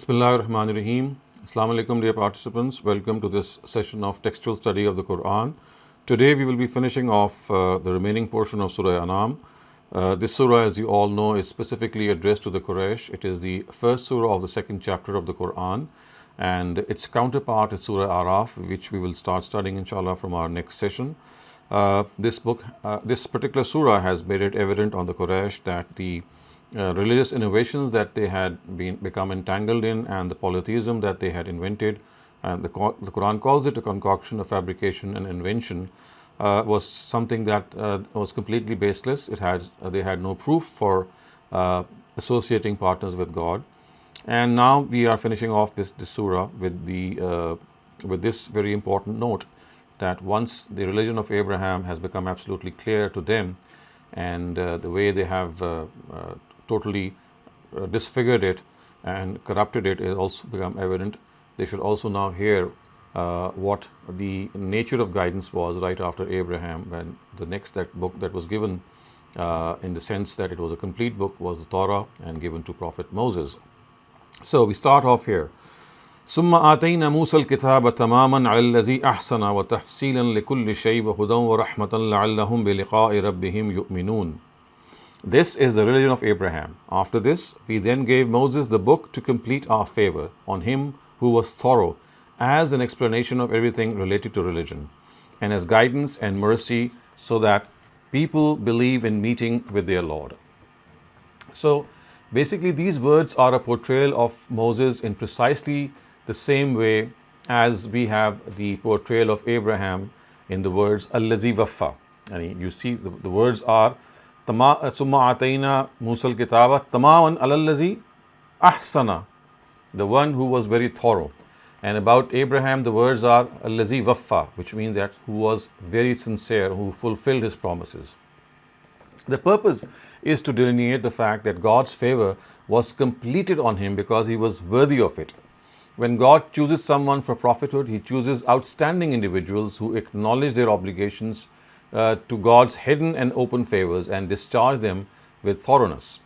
Bismillahirrahmanirrahim. Assalamu alaikum, dear participants. Welcome to this session of textual study of the Quran. Today we will be finishing off the remaining portion of Surah An'am. This surah, as you all know, is specifically addressed to the Quraysh. It is the first surah of the second chapter of the Quran, and its counterpart is Surah Araf, which we will start studying inshallah from our next session. This particular surah has made it evident on the Quraysh that the religious innovations that they had become entangled in and the polytheism that they had invented, and the Quran calls it a concoction, a fabrication, an invention, was something that was completely baseless. They had no proof for associating partners with God. And now we are finishing off this surah with this very important note, that once the religion of Abraham has become absolutely clear to them, and the way they have totally disfigured it and corrupted it is also become evident, they should also now hear what the nature of guidance was right after Abraham, when the next book that was given in the sense that it was a complete book was the Torah and given to Prophet Moses. So we start off here. ثم آتينا موسى الكتاب تماما على الذي أحسن وتفصيلا لكل شيء وهدى ورحمة لعلهم بلقاء ربهم يؤمنون. This is the religion of Abraham. After this, we then gave Moses the book to complete our favor on him who was thorough, as an explanation of everything related to religion, and as guidance and mercy, so that people believe in meeting with their Lord. So basically, these words are a portrayal of Moses in precisely the same way as we have the portrayal of Abraham in the words Allazi Waffa. And you see the words are Summa Atayna Musal Kitaba Tamaman Alallazi Ahsana, the one who was very thorough. And about Abraham, the words are Allazi Waffa, which means that who was very sincere, who fulfilled his promises. The purpose is to delineate the fact that God's favor was completed on him because he was worthy of it. When God chooses someone for prophethood, he chooses outstanding individuals who acknowledge their obligations to God's hidden and open favors and discharge them with thoroughness.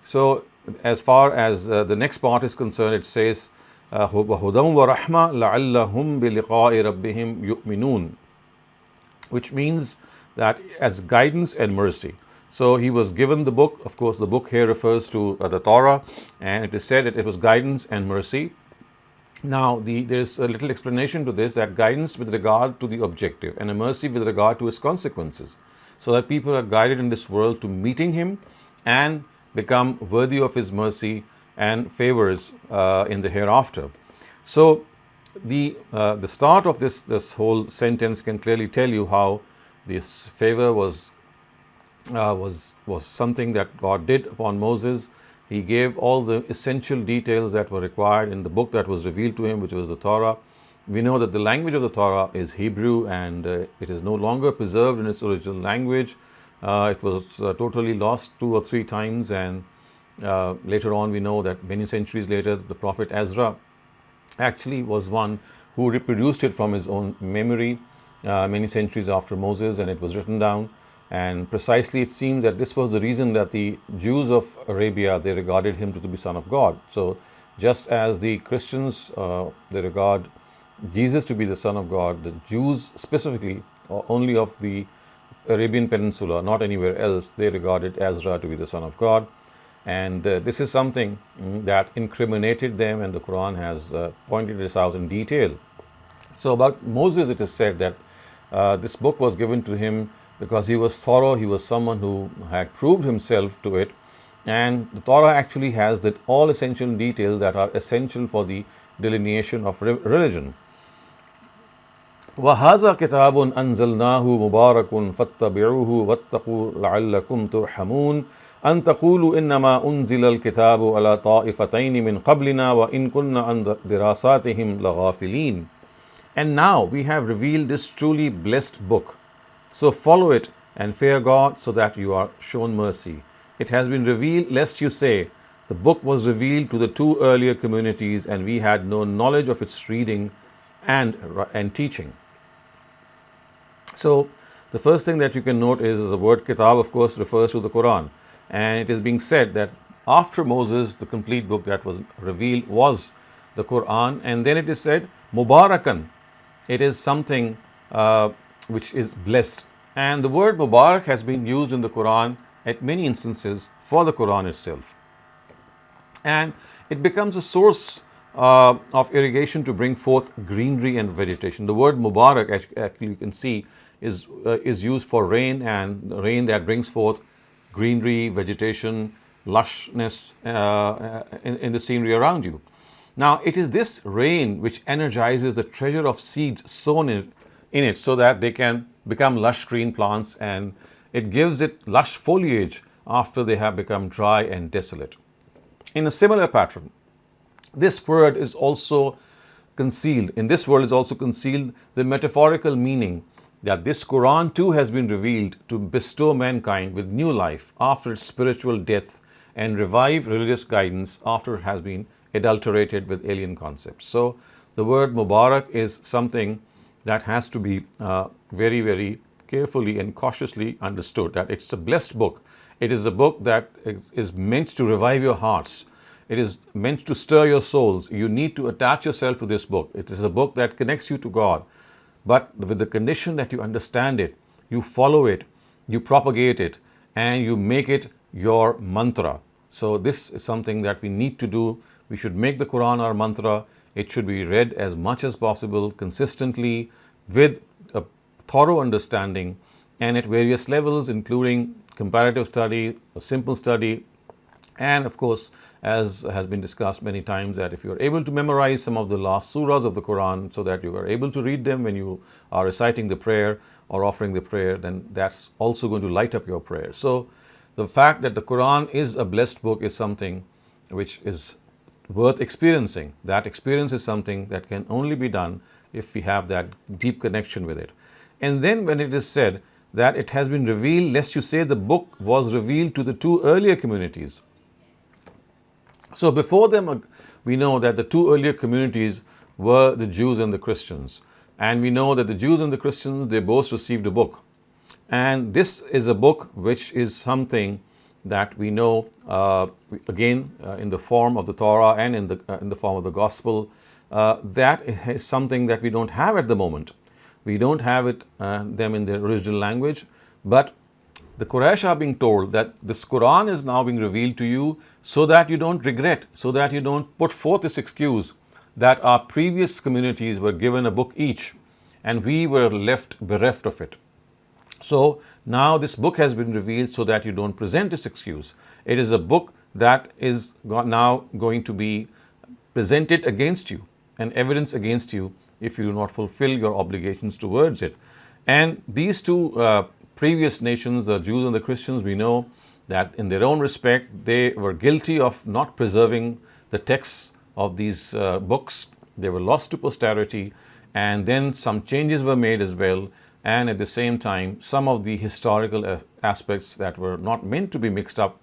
So as far as the next part is concerned, it says وَهُدًى وَرَحْمَةً لَعَلَّهُمْ بِلِقَاءِ رَبِّهِمْ يُؤْمِنُونَ, which means that as guidance and mercy. So he was given the book. Of course, the book here refers to the Torah, and it is said that it was guidance and mercy. Now, there is a little explanation to this, that guidance with regard to the objective and a mercy with regard to its consequences, so that people are guided in this world to meeting him and become worthy of his mercy and favors in the hereafter. So the start of this whole sentence can clearly tell you how this favor was something that God did upon Moses. He gave all the essential details that were required in the book that was revealed to him, which was the Torah. We know that the language of the Torah is Hebrew, and it is no longer preserved in its original language. It was totally lost 2 or 3 times, and later on we know that many centuries later the prophet Ezra actually was one who reproduced it from his own memory many centuries after Moses, and it was written down. And precisely it seems that this was the reason that the Jews of Arabia, they regarded him to be Son of God. So just as the Christians, they regard Jesus to be the Son of God, the Jews specifically, only of the Arabian Peninsula, not anywhere else, they regarded Ezra to be the Son of God. And this is something that incriminated them, and the Quran has pointed this out in detail. So about Moses, it is said that this book was given to him because he was thorough. He was someone who had proved himself to it, and the Torah actually has all essential details that are essential for the delineation of religion. وَهَذَا كِتَابٌ أَنزَلْنَاهُ مُبَارَكٌ فَاتَّبِعُوهُ وَاتَّقُوا لَعَلَّكُمْ تُرْحَمُونَ أَن تَقُولُوا إِنَّمَا أُنزِلَ الْكِتَابُ عَلَى طَائِفَتَيْنِ مِنْ قَبْلِنَا وَإِن كُنَّا عَن دِرَاسَاتِهِمْ لَغَافِلِينَ. And now we have revealed this truly blessed book. So follow it and fear God, so that you are shown mercy. It has been revealed, lest you say, the book was revealed to the 2 earlier communities, and we had no knowledge of its reading and teaching. So the first thing that you can note is the word kitab, of course, refers to the Quran. And it is being said that after Moses, the complete book that was revealed was the Quran. And then it is said, Mubarakan, it is something which is blessed. And the word Mubarak has been used in the Quran at many instances for the Quran itself. And it becomes a source of irrigation to bring forth greenery and vegetation. The word Mubarak, actually you can see, is used for rain, and rain that brings forth greenery, vegetation, lushness in the scenery around you. Now, it is this rain which energizes the treasure of seeds sown in it so that they can become lush green plants, and it gives it lush foliage after they have become dry and desolate. In a similar pattern, this word is also concealed, in this word is also concealed the metaphorical meaning that this Quran too has been revealed to bestow mankind with new life after its spiritual death and revive religious guidance after it has been adulterated with alien concepts. So the word Mubarak is something that has to be very, very carefully and cautiously understood, that it's a blessed book. It is a book that is meant to revive your hearts. It is meant to stir your souls. You need to attach yourself to this book. It is a book that connects you to God, but with the condition that you understand it, you follow it, you propagate it, and you make it your mantra. So this is something that we need to do. We should make the Quran our mantra. It should be read as much as possible, consistently, with a thorough understanding, and at various levels, including comparative study, a simple study, and of course, as has been discussed many times, that if you are able to memorize some of the last surahs of the Quran so that you are able to read them when you are reciting the prayer or offering the prayer, then that's also going to light up your prayer. So the fact that the Quran is a blessed book is something which is worth experiencing. That experience is something that can only be done if we have that deep connection with it. And then when it is said that it has been revealed, lest you say the book was revealed to the two earlier communities. So before them, we know that the two earlier communities were the Jews and the Christians. And we know that the Jews and the Christians, they both received a book. And this is a book which is something that we know, again, in the form of the Torah and in the form of the Gospel, that is something that we don't have at the moment. We don't have it them in their original language, but the Quraysh are being told that this Quran is now being revealed to you so that you don't regret, so that you don't put forth this excuse that our previous communities were given a book each and we were left bereft of it. So now this book has been revealed so that you don't present this excuse. It is a book that is now going to be presented against you, and evidence against you if you do not fulfill your obligations towards it. And these two previous nations, the Jews and the Christians, we know that in their own respect, they were guilty of not preserving the texts of these books. They were lost to posterity, and then some changes were made as well. And at the same time, some of the historical aspects that were not meant to be mixed up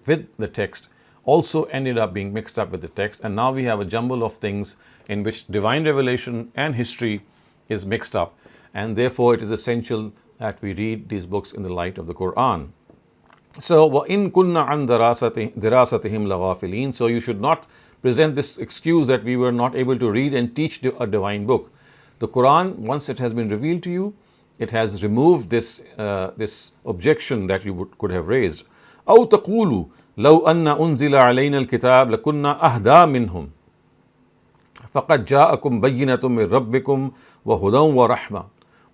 with the text also ended up being mixed up with the text. And now we have a jumble of things in which divine revelation and history is mixed up. And therefore, it is essential that we read these books in the light of the Quran. So, وَإِن كُنَّا عَنْ دِرَاسَتِهِمْ لَغَافِلِينَ. So you should not present this excuse that we were not able to read and teach a divine book. The Quran, once it has been revealed to you, it has removed this objection that you could have raised. أَوْ تَقُولُوا لَوْ أَنَّ أُنزِلَ عَلَيْنَا الْكِتَابَ لَكُنَّا أَهْدَى مِنْهُمْ فَقَدْ جَاءَكُمْ بَيِّنَةٌ مِّن رَبِّكُمْ وَهُدًى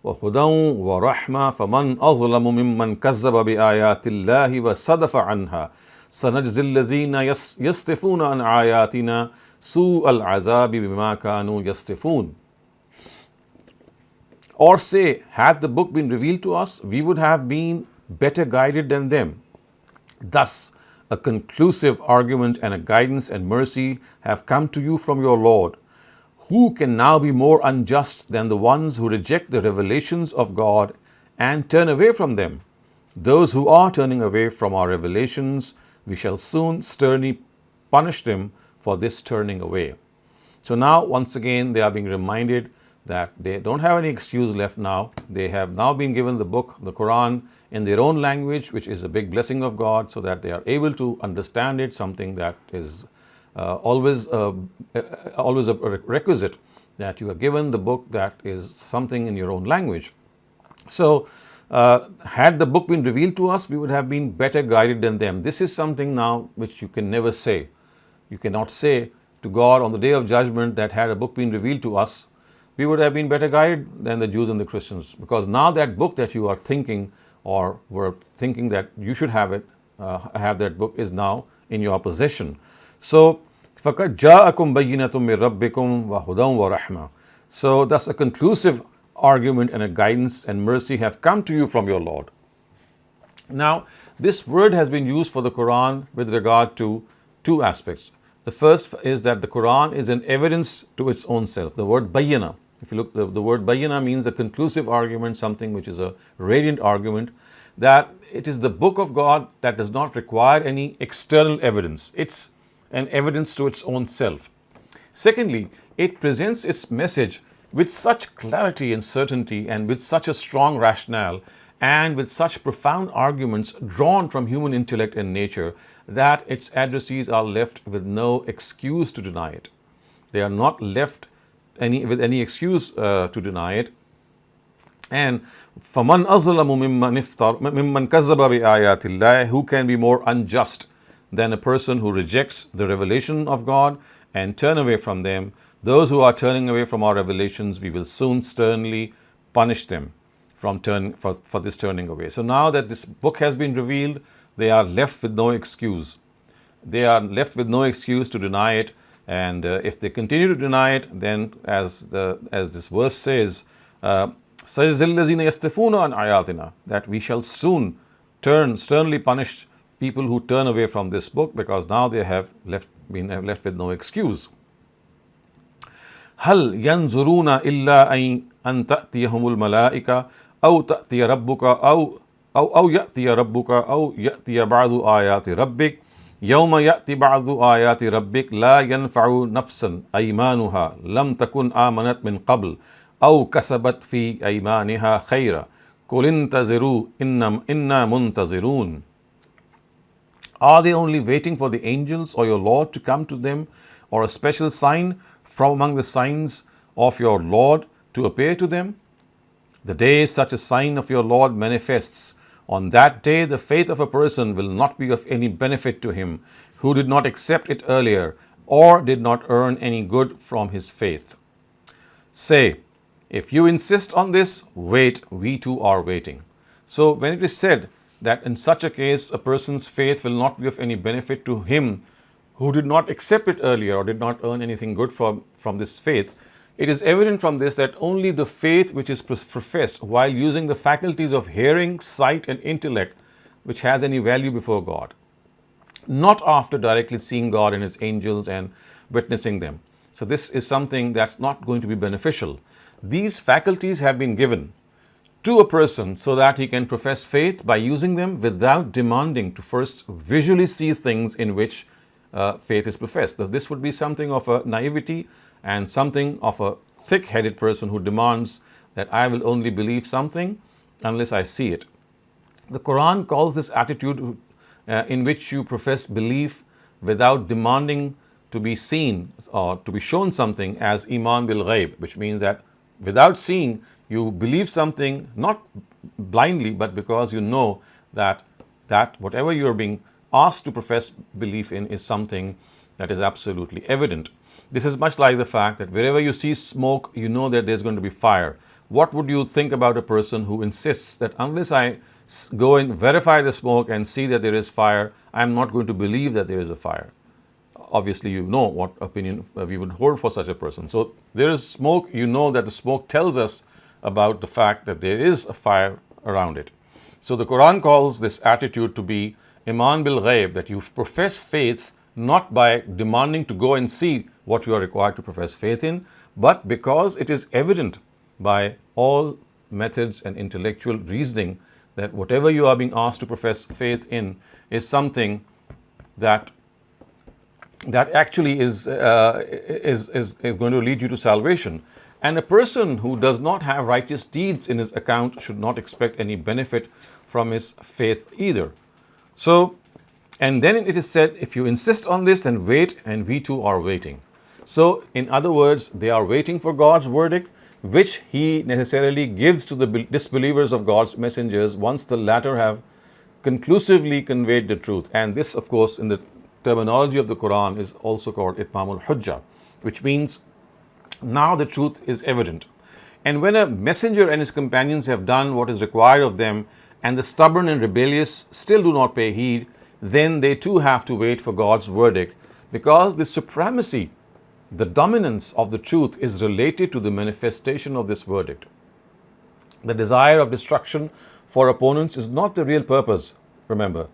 وَرَحْمَةٌ فَمَنْ أَظْلَمُ مِمَّنْ كَذَّبَ بِآيَاتِ اللَّهِ وَصَدَفَ عَنْهَا سَنَجْزِي الَّذِينَ يَصْدِفُونَ عَنْ آيَاتِنَا سُوءَ الْعَذَابِ بِمَا كَانُوا يَصْدِفُونَ. Or say, had the book been revealed to us, we would have been better guided than them. Thus, a conclusive argument and a guidance and mercy have come to you from your Lord. Who can now be more unjust than the ones who reject the revelations of God and turn away from them? Those who are turning away from our revelations, we shall soon sternly punish them for this turning away. So now, once again, they are being reminded that they don't have any excuse left now. They have now been given the book, the Quran, in their own language, which is a big blessing of God, so that they are able to understand it, something that is always a requisite, that you are given the book that is something in your own language. So, had the book been revealed to us, we would have been better guided than them. This is something now which you can never say. You cannot say to God on the day of judgment that had a book been revealed to us, we would have been better guided than the Jews and the Christians. Because now that book that you are thinking or were thinking that you should have it, have that book, is now in your possession. So, فَقَدْ جَاءَكُمْ بَيِّنَةٌ مِّن رَبِّكُمْ وَهُدًى وَرَحْمَةٌ. So, thus a conclusive argument and a guidance and mercy have come to you from your Lord. Now, this word has been used for the Quran with regard to two aspects. The first is that the Quran is an evidence to its own self. The word bayyana, if you look, the word bayyana means a conclusive argument, something which is a radiant argument, that it is the book of God that does not require any external evidence. It's an evidence to its own self. Secondly, it presents its message with such clarity and certainty, and with such a strong rationale, and with such profound arguments drawn from human intellect and nature, that its addressees are left with no excuse to deny it. They are not left with any excuse to deny it. And فَمَنْ أَظْلَمُ مِمَّنْ كَذَّبَ بِآيَاتِ اللَّهِ, who can be more unjust than a person who rejects the revelation of God and turn away from them? Those who are turning away from our revelations, we will soon sternly punish them for this turning away. So now that this book has been revealed, they are left with no excuse. They are left with no excuse to deny it. And if they continue to deny it, then as this verse says, سَيَجْزِي الَّذِينَ يَسْتَفُونَ عَنْ آيَاتِنَا, that we shall soon sternly punish people who turn away from this book, because now they have been left with no excuse. هل ينظرون إلا أن تأتيهم الملائكة أو تأتي ربك أو يأتي ربك أو يأتي بعض آيات ربك يوم يأتي بعض آيات ربك لا ينفع نفسا أيمانها لم تكن آمنت من قبل أو كسبت في أيمانها خيرا قل انتظروا إنا منتظرون. Are they only waiting for the angels or your Lord to come to them, or a special sign from among the signs of your Lord to appear to them? The day such a sign of your Lord manifests, on that day the faith of a person will not be of any benefit to him who did not accept it earlier or did not earn any good from his faith. Say, if you insist on this, wait, we too are waiting. So when it is said that in such a case a person's faith will not be of any benefit to him who did not accept it earlier or did not earn anything good from this faith, it is evident from this that only the faith which is professed while using the faculties of hearing, sight and intellect, which has any value before God, not after directly seeing God and His angels and witnessing them. So this is something that's not going to be beneficial. These faculties have been given to a person so that he can profess faith by using them without demanding to first visually see things in which faith is professed. So this would be something of a naivety and something of a thick-headed person who demands that I will only believe something unless I see it. The Quran calls this attitude in which you profess belief without demanding to be seen or to be shown something as iman bil ghaib, which means that without seeing, you believe something not blindly, but because you know that whatever you are being asked to profess belief in is something that is absolutely evident. This is much like the fact that wherever you see smoke, you know that there's going to be fire. What would you think about a person who insists that unless I go and verify the smoke and see that there is fire, I'm not going to believe that there is a fire? Obviously, you know what opinion we would hold for such a person. So there is smoke, you know that the smoke tells us about the fact that there is a fire around it. So the Quran calls this attitude to be iman bil ghaib, that you profess faith not by demanding to go and see what you are required to profess faith in, but because it is evident by all methods and intellectual reasoning that whatever you are being asked to profess faith in is something that actually is going to lead you to salvation. And a person who does not have righteous deeds in his account should not expect any benefit from his faith either. So, and then it is said, if you insist on this, then wait, and we too are waiting. So, in other words, they are waiting for God's verdict, which He necessarily gives to the disbelievers of God's messengers once the latter have conclusively conveyed the truth. And this, of course, in the terminology of the Quran is also called Itmamul Hujjah, which means now the truth is evident. And when a messenger and his companions have done what is required of them, and the stubborn and rebellious still do not pay heed, then they too have to wait for God's verdict, because the supremacy, the dominance of the truth is related to the manifestation of this verdict. The desire of destruction for opponents is not the real purpose. Remember,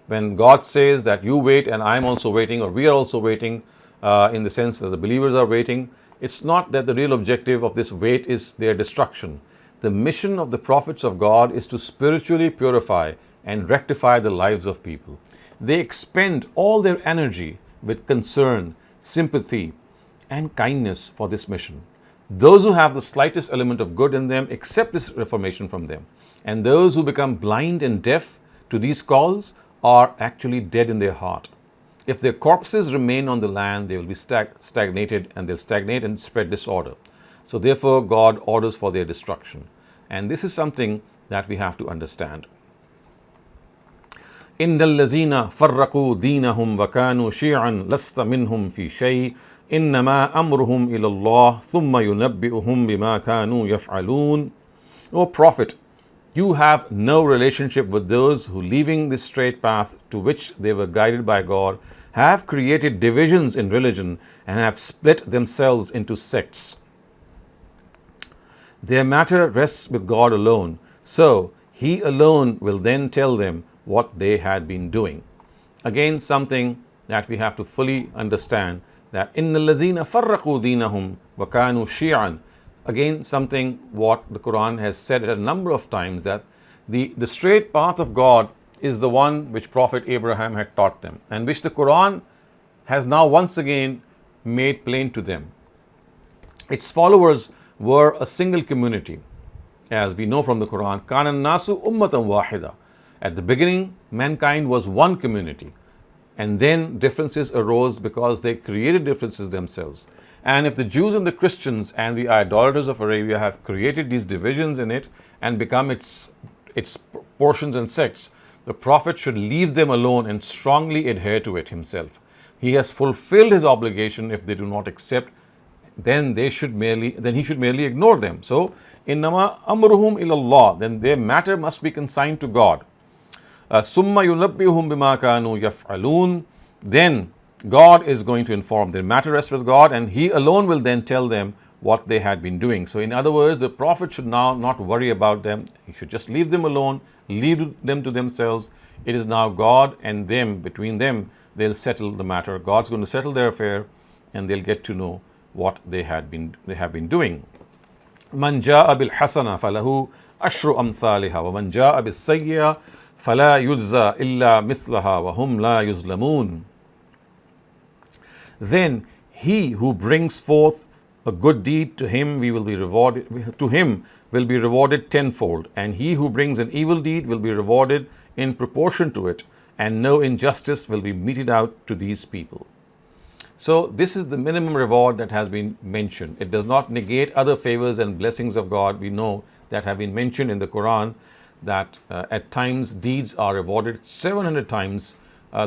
when God says that you wait and I am also waiting, or we are also waiting, in the sense that the believers are waiting, it's not that the real objective of this wait is their destruction. The mission of the prophets of God is to spiritually purify and rectify the lives of people. They expend all their energy with concern, sympathy, and kindness for this mission. Those who have the slightest element of good in them accept this reformation from them, and those who become blind and deaf to these calls are actually dead in their heart. If their corpses remain on the land, they will be stagnated, and they'll stagnate and spread disorder. So therefore, God orders for their destruction. And this is something that we have to understand. إِنَّ الَّذِينَ فَرَّقُوا دِينَهُمْ وَكَانُوا شِيَعًا لَسْتَ مِنْهُمْ فِي شَيْءٍ إِنَّمَا أَمْرُهُمْ إِلَى اللَّهِ ثُمَّ يُنَبِّئُهُمْ بِمَا كَانُوا يَفْعَلُونَ. O Prophet, you have no relationship with those who, leaving this straight path to which they were guided by God, have created divisions in religion and have split themselves into sects. Their matter rests with God alone, so He alone will then tell them what they had been doing. Again, something that we have to fully understand, that إِنَّ الَّذِينَ فَرَّقُوا دِينَهُمْ وَكَانُوا شِيَعًا. Again, something what the Quran has said a number of times, that the straight path of God is the one which Prophet Abraham had taught them, and which the Quran has now once again made plain to them. Its followers were a single community. As we know from the Quran, كَانَ النَّاسُ أُمَّةً وَاحِدًا. At the beginning, mankind was one community, and then differences arose because they created differences themselves. And if the Jews and the Christians and the idolaters of Arabia have created these divisions in it and become its portions and sects, the Prophet should leave them alone and strongly adhere to it himself. He has fulfilled his obligation. If they do not accept, then he should merely ignore them. So, innama amruhum ilallah, then their matter must be consigned to God. Summa yunabbihum bima kanu yaf'alun, then God is going to inform. Their matter rests with God, and He alone will then tell them what they had been doing. So in other words, the Prophet should now not worry about them. He should just leave them alone, leave them to themselves. It is now God and them, between them, they'll settle the matter. God's going to settle their affair, and they'll get to know what they have been doing. Man jaa bil hasana falahu ashru amthaliha wa man jaa bis sayyi'a fala yujza illa mithlaha wa hum la yuzlamun. Then he who brings forth a good deed, to him will be rewarded tenfold, and he who brings an evil deed will be rewarded in proportion to it, and no injustice will be meted out to these people. So this is the minimum reward that has been mentioned. It does not negate other favors and blessings of God. We know that have been mentioned in the Quran, that at times deeds are rewarded 700 times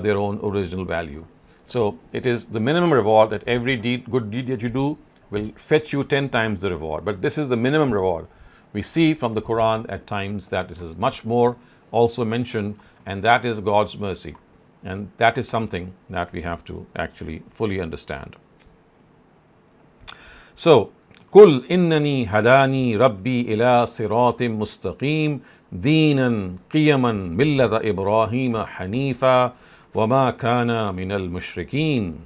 their own original value. So it is the minimum reward, that every good deed that you do will fetch you 10 times the reward. But this is the minimum reward. We see from the Quran at times that it is much more also mentioned, and that is God's mercy. And that is something that we have to actually fully understand. So, قُلْ إِنَّنِي هَدَانِي رَبِّي إِلَىٰ صِرَاطٍ مُسْتَقِيمٍ دِينًا قِيَمًا مِلَّةَ إِبْرَاهِيمَ حَنِيفًا وَمَا كَانَ مِنَ الْمُشْرِكِينَ.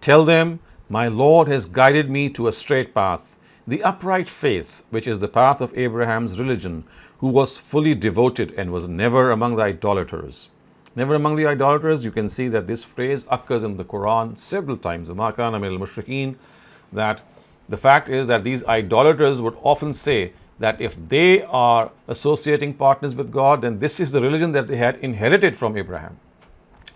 Tell them, my Lord has guided me to a straight path, the upright faith, which is the path of Abraham's religion, who was fully devoted and was never among the idolaters. Never among the idolaters, you can see that this phrase occurs in the Quran several times, وَمَا كَانَ مِنَ الْمُشْرِكِينَ, that The fact is that these idolaters would often say that if they are associating partners with God, then this is the religion that they had inherited from Abraham.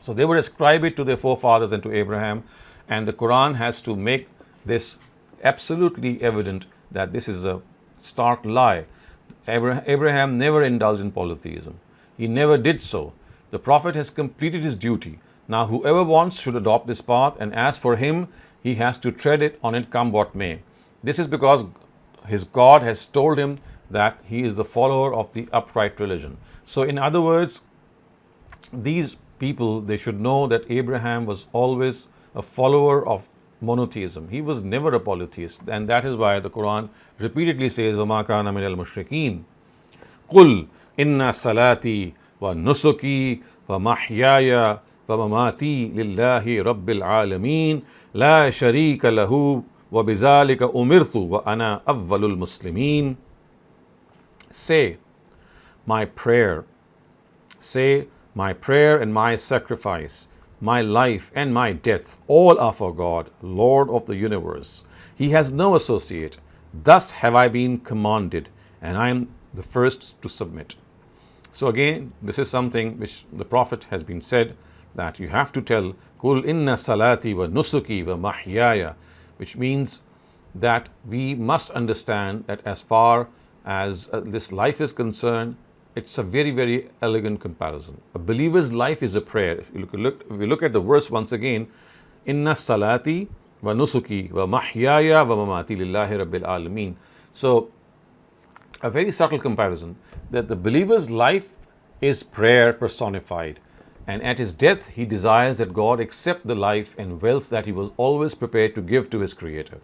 So they would ascribe it to their forefathers and to Abraham, and the Quran has to make this absolutely evident that this is a stark lie. Abraham never indulged in polytheism. He never did so. The Prophet has completed his duty. Now whoever wants should adopt this path, and as for him, he has to tread it on it come what may. This is because his God has told him that he is the follower of the upright religion. So in other words, these people, they should know that Abraham was always a follower of monotheism. He was never a polytheist, and that is why the Quran repeatedly says, وَمَا كَانَ مِنَ الْمُشْرِكِينَ قُلْ إِنَّ صَلَاتِي وَنُسُكِي وَمَحْيَايَ وَمَمَاتِي لِلَّهِ رَبِّ الْعَالَمِينَ لَا شَرِيكَ لَهُ وَبِذَلِكَ أُمِرْتُ وَأَنَا أَوَّلُ الْمُسْلِمِينَ. Say, my prayer and my sacrifice, my life and my death, all are for God, Lord of the universe. He has no associate. Thus have I been commanded, and I am the first to submit. So again, this is something which the Prophet has been said, that you have to tell, Kul inna salati wa nusuki wa mahyaya, which means that we must understand that as far as this life is concerned, it's a very, very elegant comparison. A believer's life is a prayer. If you look at the verse once again, Inna salati wa nusuki wa mahyaya wa mamati lillahi rabbil alameen. So, a very subtle comparison, that the believer's life is prayer personified, and at his death he desires that God accept the life and wealth that he was always prepared to give to his Creator.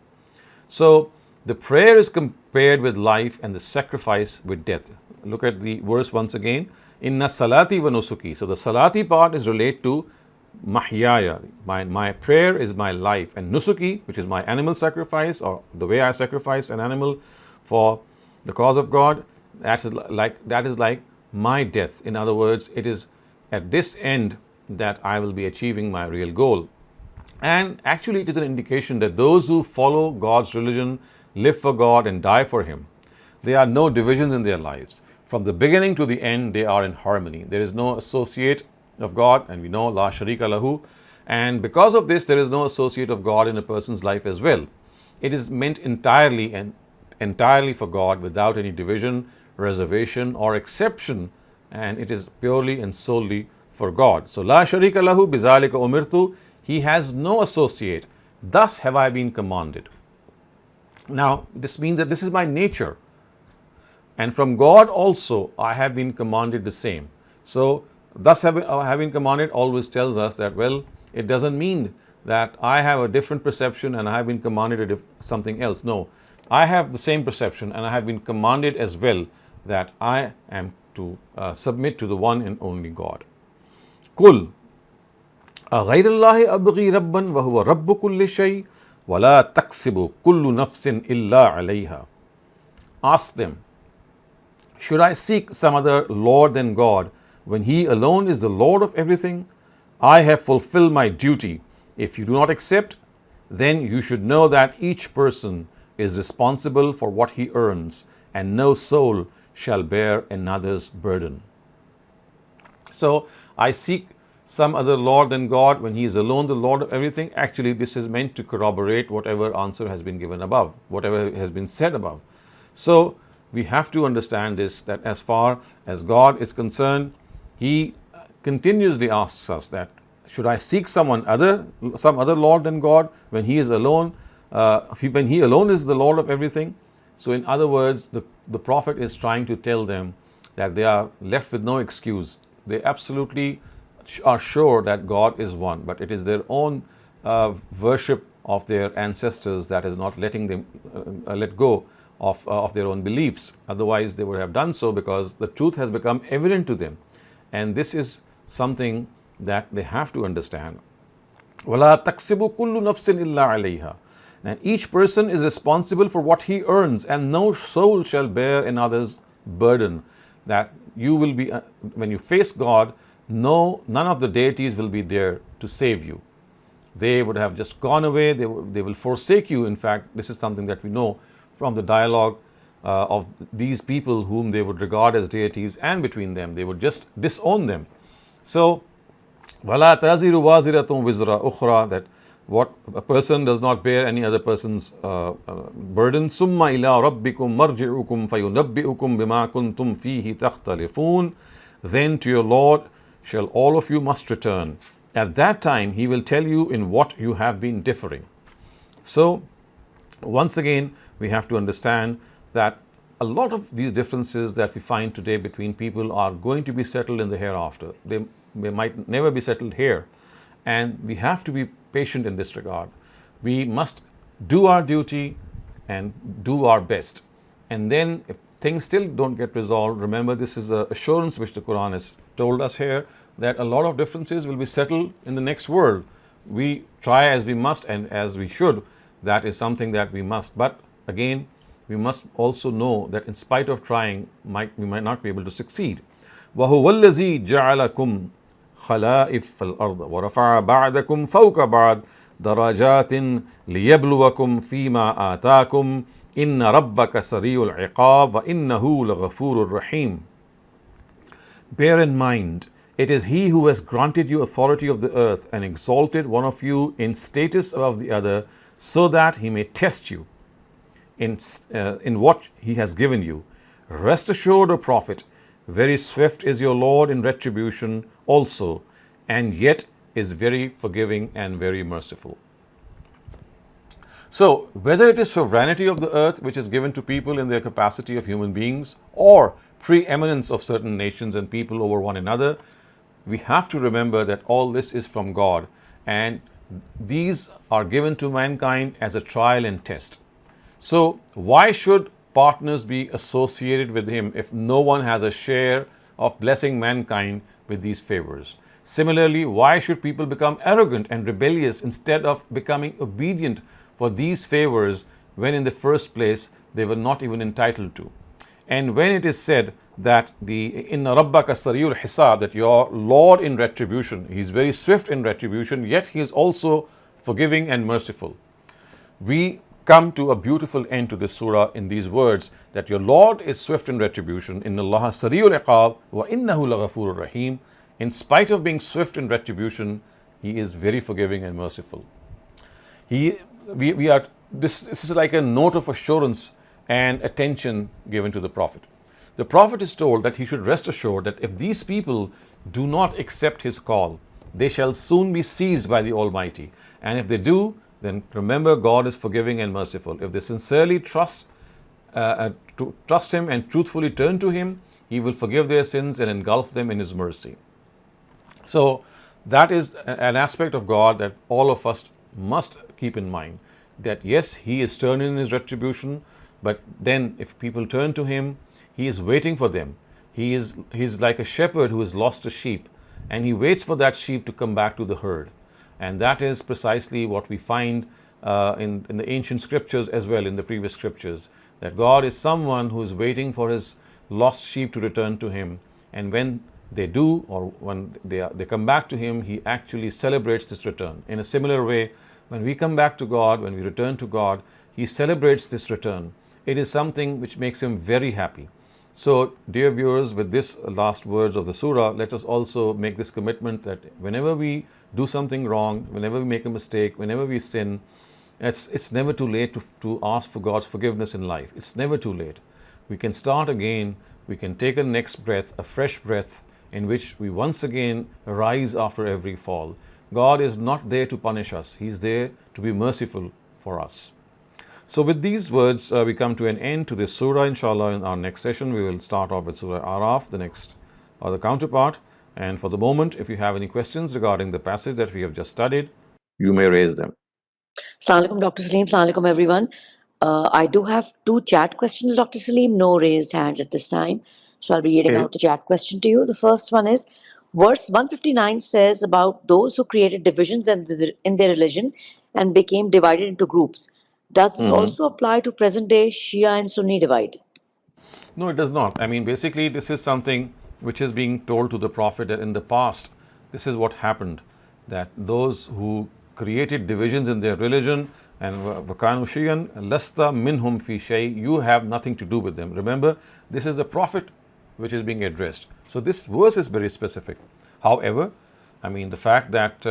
So, the prayer is compared with life and the sacrifice with death. Look at the verse once again. Inna salati wa nusuki. So the salati part is related to mahyaya. My prayer is my life. And nusuki, which is my animal sacrifice, or the way I sacrifice an animal for the cause of God, that is like my death. In other words, it is at this end that I will be achieving my real goal. And actually it is an indication that those who follow God's religion, live for God and die for Him, there are no divisions in their lives. From the beginning to the end, they are in harmony. There is no associate of God, and we know La Sharika Lahu. And because of this, there is no associate of God in a person's life as well. It is meant entirely for God, without any division, reservation or exception, and it is purely and solely for God. So La Sharika Lahu bizalika umirtu, He has no associate. Thus have I been commanded. Now, this means that this is my nature. And from God also I have been commanded the same. So, thus having commanded always tells us that, well, it doesn't mean that I have a different perception and I have been commanded something else. No, I have the same perception and I have been commanded as well that I am to submit to the one and only God. Kul أغير الله أبغي ربا وهو رب كل شيء ولا تكسب كل نفس إلا عليها. Ask them, should I seek some other Lord than God when He alone is the Lord of everything? I have fulfilled my duty. If you do not accept, then you should know that each person is responsible for what he earns, and no soul shall bear another's burden. So, I seek some other Lord than God when He is alone the Lord of everything. Actually, this is meant to corroborate whatever answer has been given above, whatever has been said above. So, we have to understand this, that as far as God is concerned, He continuously asks us that, should I seek some other Lord than God when He is alone, when He alone is the Lord of everything? So in other words, the Prophet is trying to tell them that they are left with no excuse. They absolutely are sure that God is one, but it is their own worship of their ancestors that is not letting them let go of their own beliefs. Otherwise, they would have done so, because the truth has become evident to them. And this is something that they have to understand. وَلَا تَكْسِبُ كُلُّ نَفْسٍ إِلَّا عَلَيْهَا. And each person is responsible for what he earns, and no soul shall bear another's burden. That you will be, when you face God, none of the deities will be there to save you. they would have just gone away. They will forsake you. In fact, this is something that we know from the dialogue of these people whom they would regard as deities, and between them they would just disown them. So وَلَا تَزِرُ وَازِرَةٌ وِزْرَ أُخْرَى, that what a person does not bear any other person's burden. ثُمَّ إِلَىٰ رَبِّكُمْ مَرْجِعُكُمْ فَيُنَبِّئُكُمْ بِمَا كُنْتُمْ فِيهِ تَخْتَلِفُونَ. Then to your Lord shall all of you must return. At that time he will tell you in what you have been differing. So once again we have to understand that a lot of these differences that we find today between people are going to be settled in the hereafter. They might never be settled here, and we have to be patient in this regard. We must do our duty and do our best, and then if things still don't get resolved, remember this is the assurance which the Quran has told us here, that a lot of differences will be settled in the next world. We try as we must and as we should. That is something that we must. But again, we must also know that in spite of trying, we might not be able to succeed. وَهُوَ الَّذِي جَعَلَكُمْ خَلَائِفَ الْأَرْضِ وَرَفَعَ بَعْدَكُمْ فَوْقَ بَعْضٍ دَرَجَاتٍ لِيَبْلُوَكُمْ فِيمَا آتَاكُمْ إِنَّ رَبَّكَ سَرِيعُ الْعِقَابِ وَإِنَّهُ لَغَفُورٌ رَحِيمٌ. Bear in mind, it is He who has granted you authority of the earth and exalted one of you in status above the other, so that He may test you in what He has given you. Rest assured, O Prophet, very swift is your Lord in retribution also, and yet is very forgiving and very merciful. So, whether it is sovereignty of the earth which is given to people in their capacity of human beings, or preeminence of certain nations and people over one another, we have to remember that all this is from God, and these are given to mankind as a trial and test. So, why should partners be associated with Him if no one has a share of blessing mankind with these favors? Similarly, why should people become arrogant and rebellious instead of becoming obedient for these favors when in the first place they were not even entitled to? And when it is said that Inna Rabbaka Sariyul Hisab, that your Lord in retribution, He is very swift in retribution, yet He is also forgiving and merciful. We come to a beautiful end to this surah in these words, that your Lord is swift in retribution. Inna Allah Sariyul Iqab wa innahu laghafurur rahim. In spite of being swift in retribution, He is very forgiving and merciful. This is like a note of assurance and attention given to the Prophet. The Prophet is told that he should rest assured that if these people do not accept his call, they shall soon be seized by the Almighty. And if they do, then remember, God is forgiving and merciful. If they sincerely trust Him and truthfully turn to Him, He will forgive their sins and engulf them in His mercy. So that is an aspect of God that all of us must keep in mind, that yes, He is stern in His retribution, but then if people turn to Him, He is waiting for them. He is like a shepherd who has lost a sheep, and He waits for that sheep to come back to the herd. And that is precisely what we find in the ancient scriptures as well, in the previous scriptures, that God is someone who is waiting for His lost sheep to return to Him. And when they do, or when they come back to Him, He actually celebrates this return. In a similar way, when we come back to God, when we return to God, He celebrates this return. It is something which makes Him very happy. So, dear viewers, with this last words of the surah, let us also make this commitment that whenever we do something wrong, whenever we make a mistake, whenever we sin, it's never too late to ask for God's forgiveness in life. It's never too late. We can start again. We can take a next breath, a fresh breath, in which we once again rise after every fall. God is not there to punish us. He is there to be merciful for us. So with these words, we come to an end to this surah. Inshallah, in our next session, we will start off with Surah Araf, the counterpart. And for the moment, if you have any questions regarding the passage that we have just studied, you may raise them. Assalamu alaikum, Dr. Saleem. Assalamu alaikum, everyone. I do have 2 chat questions, Dr. Saleem. No raised hands at this time. So I'll be reading out the chat question to you. The first one is, verse 159 says about those who created divisions in their religion and became divided into groups. Does this also apply to present day Shia and Sunni divide? No, it does not. I mean, basically, this is something which is being told to the Prophet that in the past, this is what happened, that those who created divisions in their religion, and وَكَانُوا شِيًّا لَسْتَ مِنْهُمْ فِي شَيْءٍ, you have nothing to do with them. Remember, this is the Prophet which is being addressed. So this verse is very specific. However, I mean, the fact that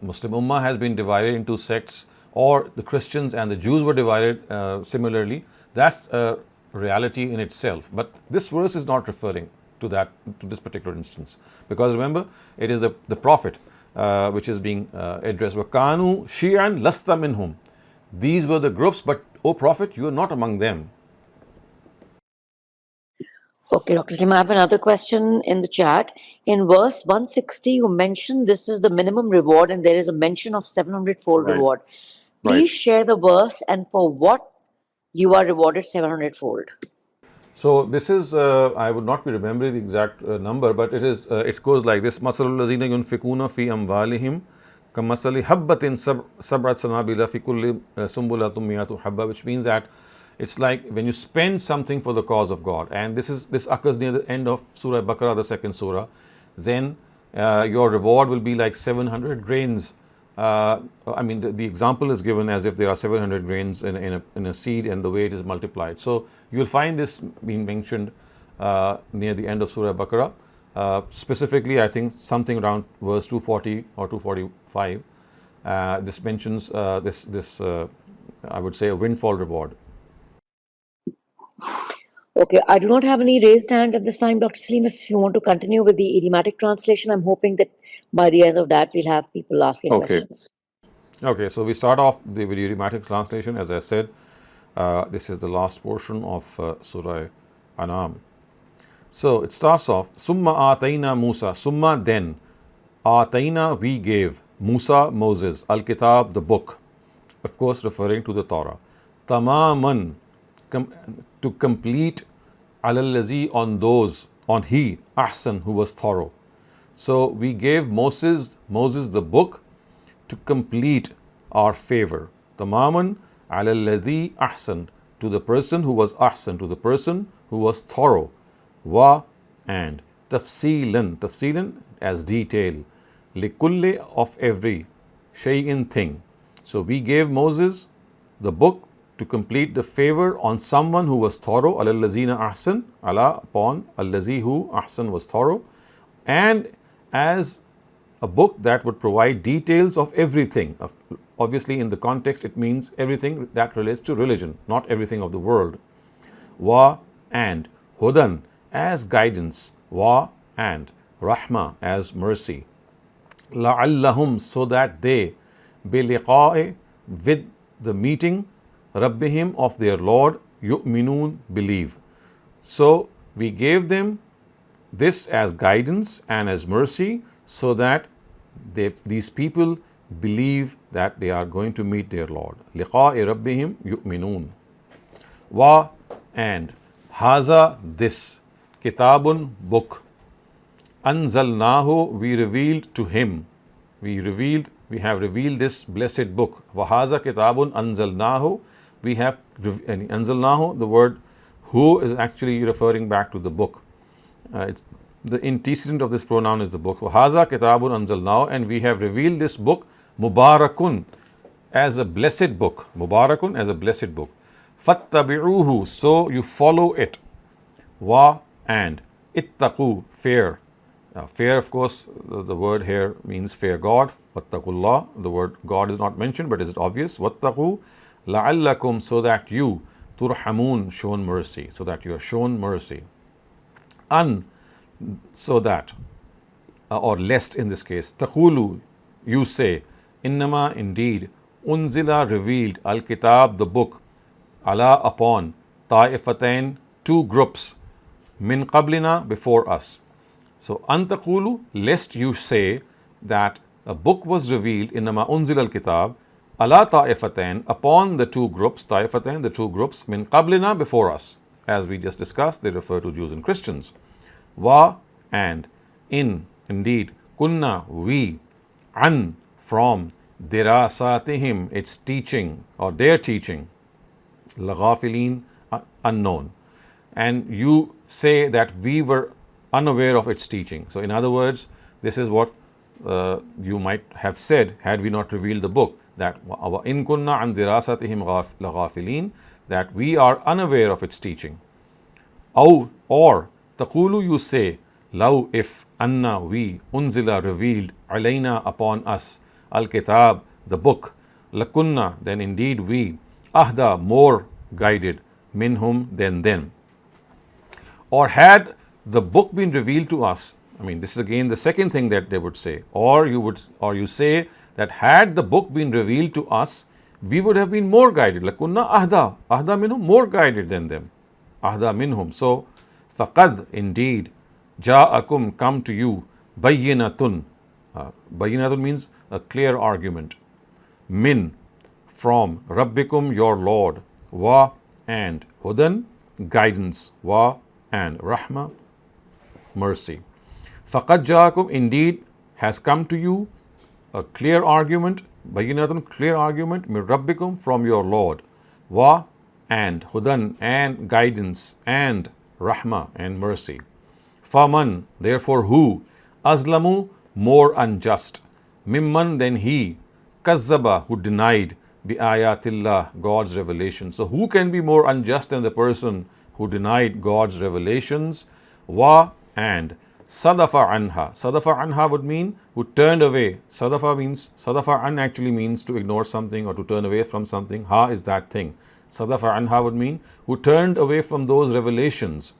Muslim Ummah has been divided into sects, or the Christians and the Jews were divided similarly, that's a reality in itself. But this verse is not referring to that, to this particular instance, because remember, it is the Prophet which is being addressed. وَكَانُوا شِيَعًا لَسْتَ مِنْهُمْ. These were the groups, but O Prophet, you are not among them. Okay, Dr. Saleem, I have another question in the chat. In verse 160, you mentioned this is the minimum reward and there is a mention of 700-fold Right. reward. Please share the verse and for what you are rewarded 700-fold. So this is, I would not be remembering the exact number, but it is. It goes like this: مَثَلُ الَّذِينَ يُنْفِقُونَ فِي أَمْوَالِهِمْ كَمَثَلِ حَبَّةٍ سَبْعَةِ سَنَابِلَ فِي كُلِّ سُنبُلَةٍ مِائَةُ حَبَّةٍ, which means that it's like when you spend something for the cause of God, and this occurs near the end of Surah Baqarah, the second surah, then your reward will be like 700 grains. I mean, the example is given as if there are 700 grains in a seed, and the way it is multiplied. So you will find this being mentioned near the end of Surah Baqarah. Specifically, I think something around verse 240 or 245. This mentions this I would say a windfall reward. Okay, I do not have any raised hand at this time, Dr. Saleem. If you want to continue with the idiomatic translation, I'm hoping that by the end of that, we'll have people asking questions. Okay, so we start off the idiomatic translation. As I said, this is the last portion of Surah Anam. So it starts off, Summa Atayna Musa, Summa then, Atayna we gave, Musa Moses, Al-Kitab the book, of course referring to the Torah, Tamaman to complete, Alallazi on those, on he, Ahsan who was thorough. So we gave Moses the book to complete our favor. Tamaman Alallazi Ahsan, to the person who was Ahsan, to the person who was thorough. Wa and tafsilan as detail, likulli of every, shay'in thing. So we gave Moses the book to complete the favor on someone who was thorough, alallazina ahsan, ala upon allazi who ahsan was thorough, and as a book that would provide details of everything. Obviously, in the context, it means everything that relates to religion, not everything of the world. Wa and hudan as guidance, wa and rahma as mercy, la'allahum so that they, biliqa'i with the meeting, rabbihim of their Lord, yu'minun believe. So we gave them this as guidance and as mercy, so that these people believe that they are going to meet their Lord. Liqa'i rabbihim yu'minun. Wa and haza this, kitabun book, anzalnahu we revealed to him, we have revealed this blessed book. Wahaza kitabun anzalnahu, we have anzalnahu, the word who is actually referring back to the book. The antecedent of this pronoun is the book. Wahaza kitabun anzalnahu, and we have revealed this book, mubarakun, as a blessed book. Mubarakun as a blessed book. Fattabi'uhu, so you follow it. Wa and ittaqu, fear. Now, fear, of course, the word here means fear God. Wattaqullah, the word God is not mentioned, but is it obvious? Wattaqu la'allakum, so that you, turhamun, shown mercy, so that you are shown mercy. So that, or lest in this case, taqulu, you say, innama, indeed, unzila, revealed, al-kitab, the book, ala, upon, ta'ifatain, two groups, min qablina, before us. So, antaqulu, lest you say that a book was revealed, innama unzil al-kitab, ala ta'ifatain, upon the two groups, ta'ifatain, the two groups, min qablina, before us. As we just discussed, they refer to Jews and Christians. Wa and indeed, kunna, we, an, from, dirasatihim, its teaching or their teaching, laghafilin, unknown. And you say that we were unaware of its teaching. So in other words, this is what you might have said, had we not revealed the book, that in kunna an dirasatihim laghafilin, that we are unaware of its teaching. Or taqulu, you say, law, if anna, we, unzila, revealed, alayna, upon us, al-kitab, the book, lakunna, then indeed we, ahda, more guided, minhum, than them. Or had the book been revealed to us, I mean, this is again the second thing that they would say. Or you say that had the book been revealed to us, we would have been more guided. Lakunna ahda minhum, more guided than them. Ahda minhum. So, faqad, indeed, ja'akum, come to you, bayyinatun. Bayyinatun means a clear argument. Min, from, rabbikum, your Lord, wa, and, hudan, guidance, wa, and, rahma, mercy. Faqad ja'akum, indeed, has come to you a clear argument, bayyinatun, clear argument, min rabbikum, from your Lord, wa, and, hudan, and guidance, and, rahma, and mercy. Faman, therefore who, azlamu, more unjust, mimman, than he, kazzaba, who denied, bi ayatillah, God's revelation. So who can be more unjust than the person who denied God's revelations, wa, and, sadafa anha. Sadafa anha would mean who turned away. Sadafa an actually means to ignore something or to turn away from something. Ha is that thing. Sadafa anha would mean who turned away from those revelations.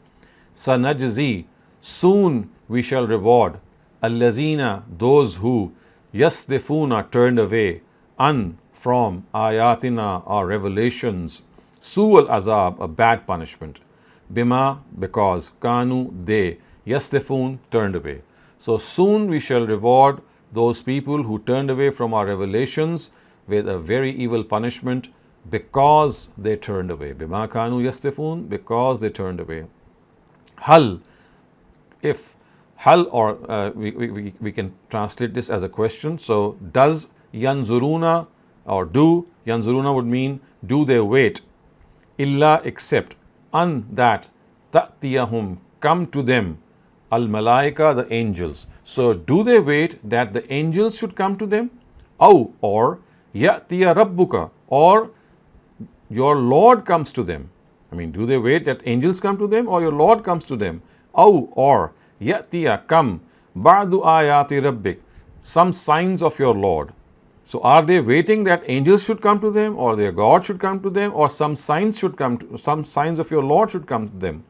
Sanajzi, soon we shall reward. Allazina, those who, yasdifuna, turned away, an, from, ayatina, our revelations. Su'al azab, a bad punishment. Bima, because, kanu, they, yasdifun, turned away. So soon we shall reward those people who turned away from our revelations with a very evil punishment because they turned away. Bima kanu yasdifun, because they turned away. Hal, if, hal, or we can translate this as a question. So does yanzuruna, or do, yanzuruna would mean do they wait, illa, except, an, that, ta'tiyahum, come to them, al-malaika, the angels. So do they wait that the angels should come to them? Or ya'tiya rabbuka, or your Lord comes to them. I mean, do they wait that angels come to them or your Lord comes to them? Or ya'tiya, come, ba'du ayati rabbik, some signs of your Lord. So are they waiting that angels should come to them or their God should come to them or some signs of your Lord should come to them?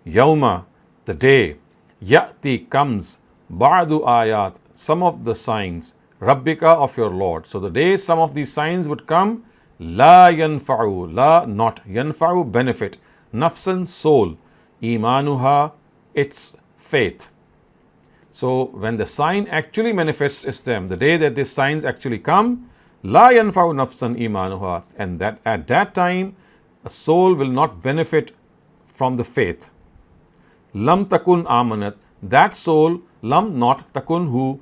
Yawma, the day, ya'ti, comes, ba'du ayat, some of the signs, rabbika, of your Lord. So the day some of these signs would come, la yanfa'u, la, not, yanfa'u, benefit, nafsan, soul, imanuha, its faith. So when the sign actually manifests them, the day that these signs actually come, la yanfa'u nafsan imanuha, and that at that time a soul will not benefit from the faith. Lam takun amanat, that soul, lam, not, takun, who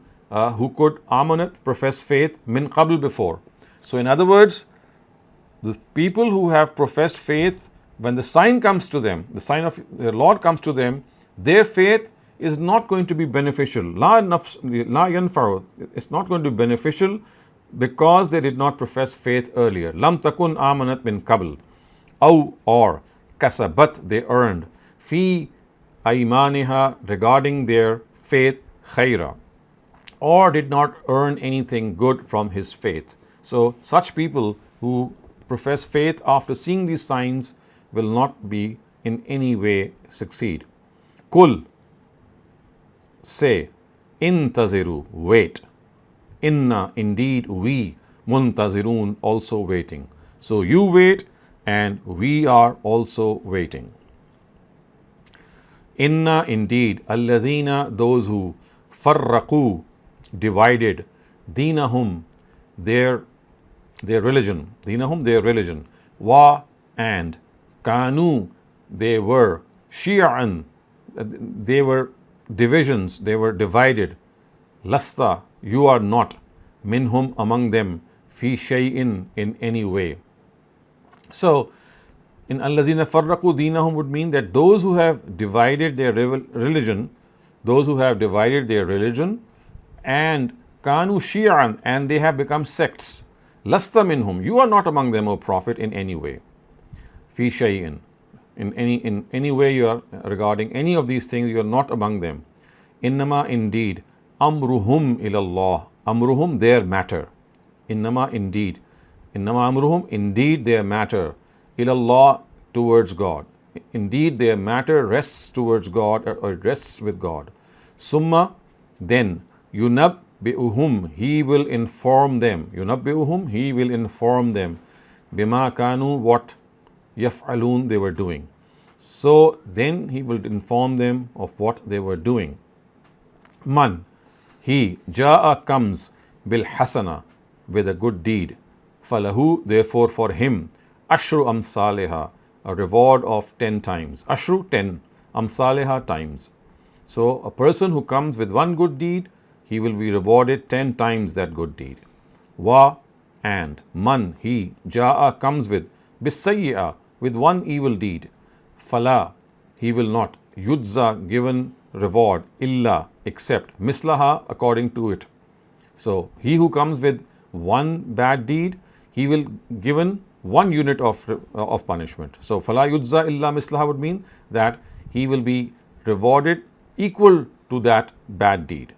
could, amanat, profess faith, min qabl, before. So in other words, the people who have professed faith, when the sign comes to them, the sign of their Lord comes to them, their faith is not going to be beneficial. La yanfa'u, it's not going to be beneficial because they did not profess faith earlier. Lam takun amanat min qabl. Or kasabat, they earned, fi aymaniha, regarding their faith, khaira, or did not earn anything good from his faith. So such people who profess faith after seeing these signs will not be in any way succeed. Kul, say, intaziru, wait. Inna, indeed we, muntazirun, also waiting. So you wait and we are also waiting. Inna, indeed, allazina, those who, farraqu, divided, dinahum, their religion, dinahum, their religion, wa, and, kanu, they were, shi'an, they were divisions, they were divided, lasta, you are not, minhum, among them, fi shay'in, in any way. So in allazina farraqu dinahum would mean that those who have divided their religion, and kanu shi'an, and they have become sects. Lasta minhum, you are not among them, O Prophet, in any way. Fi shay'in, in any way you are regarding any of these things, you are not among them. Innama, indeed, amruhum ilallah, amruhum, their matter. Innama, indeed, innama amruhum, indeed their matter, ilallah, towards God. Indeed their matter rests towards God, or rests with God. Summa, then, yunabbi'uhum, he will inform them. Yunabbi'uhum, he will inform them. Bima kanu, what yaf'alun, they were doing. So then he will inform them of what they were doing. Man, he, ja'a, comes, bil hasana, with a good deed. Falahu, therefore for him, ashru amsaleha, a reward of 10 times. Ashru, 10, amsaleha, times. So a person who comes with one good deed, he will be rewarded 10 times that good deed. Wa, and man, he, ja'a, comes with bisayya, with one evil deed. Fala, he will not, yudza, given reward, illa, except, mislaha, according to it. So he who comes with one bad deed, he will given 1 unit of punishment. So fala yudza illa mislaha would mean that he will be rewarded equal to that bad deed.